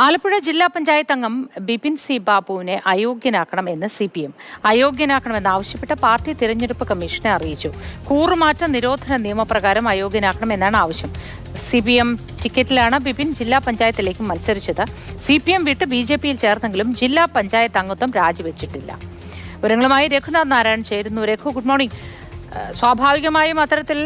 ആലപ്പുഴ ജില്ലാ പഞ്ചായത്ത് അംഗം ബിപിൻ സി ബാബുവിനെ അയോഗ്യനാക്കണമെന്ന് CPM. അയോഗ്യനാക്കണമെന്ന് ആവശ്യപ്പെട്ട പാർട്ടി തിരഞ്ഞെടുപ്പ് കമ്മീഷനെ അറിയിച്ചു. കൂറുമാറ്റ നിരോധന നിയമപ്രകാരം അയോഗ്യനാക്കണമെന്നാണ് ആവശ്യം. CPM ടിക്കറ്റിലാണ് ബിപിൻ ജില്ലാ പഞ്ചായത്തിലേക്ക് മത്സരിച്ചത്. CPM വിട്ട് BJPയിൽ ചേർന്നെങ്കിലും ജില്ലാ പഞ്ചായത്ത് അംഗത്വം രാജിവെച്ചിട്ടില്ല. വിവരങ്ങളുമായി രഘുനാഥ് നാരായൺ ചേരുന്നു. Raghu, good morning. സ്വാഭാവികമായും അത്തരത്തിൽ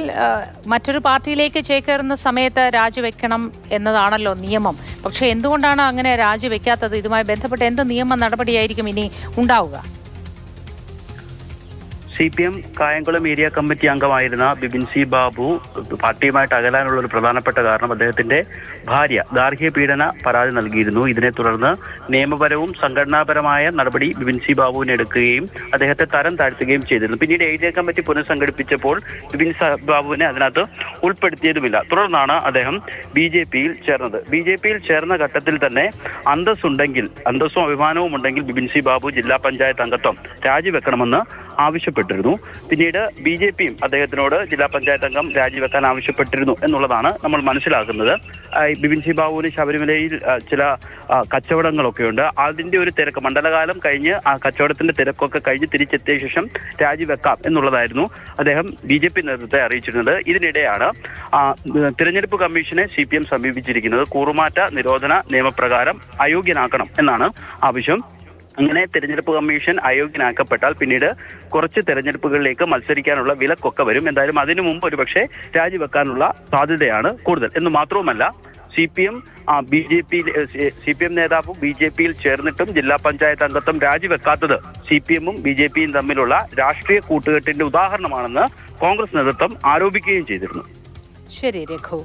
മറ്റൊരു പാർട്ടിയിലേക്ക് ചേക്കേറുന്ന സമയത്ത് രാജിവെക്കണം എന്നതാണല്ലോ നിയമം. പക്ഷെ എന്തുകൊണ്ടാണ് അങ്ങനെ രാജിവെക്കാത്തത്? ഇതുമായി ബന്ധപ്പെട്ട് എന്ത് നിയമ നടപടിയായിരിക്കും ഇനി ഉണ്ടാവുക? CPM കായംകുളം ഏരിയ കമ്മിറ്റി അംഗമായിരുന്ന ബിപിൻ സി ബാബു പാർട്ടിയുമായിട്ട് അകലാനുള്ള ഒരു പ്രധാനപ്പെട്ട കാരണം അദ്ദേഹത്തിന്റെ ഭാര്യ ഗാർഹിക പീഡന പരാതി നൽകിയിരുന്നു. ഇതിനെ തുടർന്ന് നിയമപരവും സംഘടനാപരമായ നടപടി ബിപിൻ സി ബാബുവിനെ എടുക്കുകയും അദ്ദേഹത്തെ തരം താഴ്ത്തുകയും ചെയ്തിരുന്നു. പിന്നീട് ഏരിയ കമ്മിറ്റി പുനഃസംഘടിപ്പിച്ചപ്പോൾ ബിപിൻ ബാബുവിനെ അതിനകത്ത് ഉൾപ്പെടുത്തിയതുമില്ല. തുടർന്നാണ് അദ്ദേഹം BJPയിൽ ചേർന്നത്. BJPയിൽ ചേർന്ന ഘട്ടത്തിൽ തന്നെ അന്തസ്സും അഭിമാനവും ഉണ്ടെങ്കിൽ ബിപിൻ സി ബാബു ജില്ലാ പഞ്ചായത്ത് അംഗത്വം രാജിവെക്കണമെന്ന് ആവശ്യപ്പെട്ടിരുന്നു. പിന്നീട് BJPയും അദ്ദേഹത്തിനോട് ജില്ലാ പഞ്ചായത്ത് അംഗം രാജിവെക്കാൻ ആവശ്യപ്പെട്ടിരുന്നു എന്നുള്ളതാണ് നമ്മൾ മനസ്സിലാക്കുന്നത്. ബിപിൻ സി ബാബുവിന് ശബരിമലയിൽ ചില കച്ചവടങ്ങളൊക്കെ ഉണ്ട്. അതിന്റെ ഒരു തിരക്ക്, മണ്ഡലകാലം കഴിഞ്ഞ് ആ കച്ചവടത്തിന്റെ തിരക്കൊക്കെ കഴിഞ്ഞ് തിരിച്ചെത്തിയ ശേഷം രാജിവെക്കാം എന്നുള്ളതായിരുന്നു അദ്ദേഹം BJP നേതൃത്വത്തെ അറിയിച്ചിരുന്നത്. ഇതിനിടെയാണ് തിരഞ്ഞെടുപ്പ് കമ്മീഷനെ CPM സമീപിച്ചിരിക്കുന്നത്. കൂറുമാറ്റ നിരോധന നിയമപ്രകാരം അയോഗ്യനാക്കണം എന്നാണ് ആവശ്യം. അങ്ങനെ തിരഞ്ഞെടുപ്പ് കമ്മീഷൻ അയോഗ്യനാക്കപ്പെട്ടാൽ പിന്നീട് കുറച്ച് തിരഞ്ഞെടുപ്പുകളിലേക്ക് മത്സരിക്കാനുള്ള വിലക്കൊക്കെ വരും. എന്തായാലും അതിനു മുമ്പ് ഒരുപക്ഷെ രാജിവെക്കാനുള്ള സാധ്യതയാണ് കൂടുതൽ എന്ന് മാത്രവുമല്ല, CPM നേതാവും BJPയിൽ ചേർന്നിട്ടും ജില്ലാ പഞ്ചായത്ത് അംഗത്വം രാജിവെക്കാത്തത് CPMഉം BJPയും തമ്മിലുള്ള രാഷ്ട്രീയ കൂട്ടുകെട്ടിന്റെ ഉദാഹരണമാണെന്ന് കോൺഗ്രസ് നേതൃത്വം ആരോപിക്കുകയും ചെയ്തിരുന്നു. ശരി രഘു.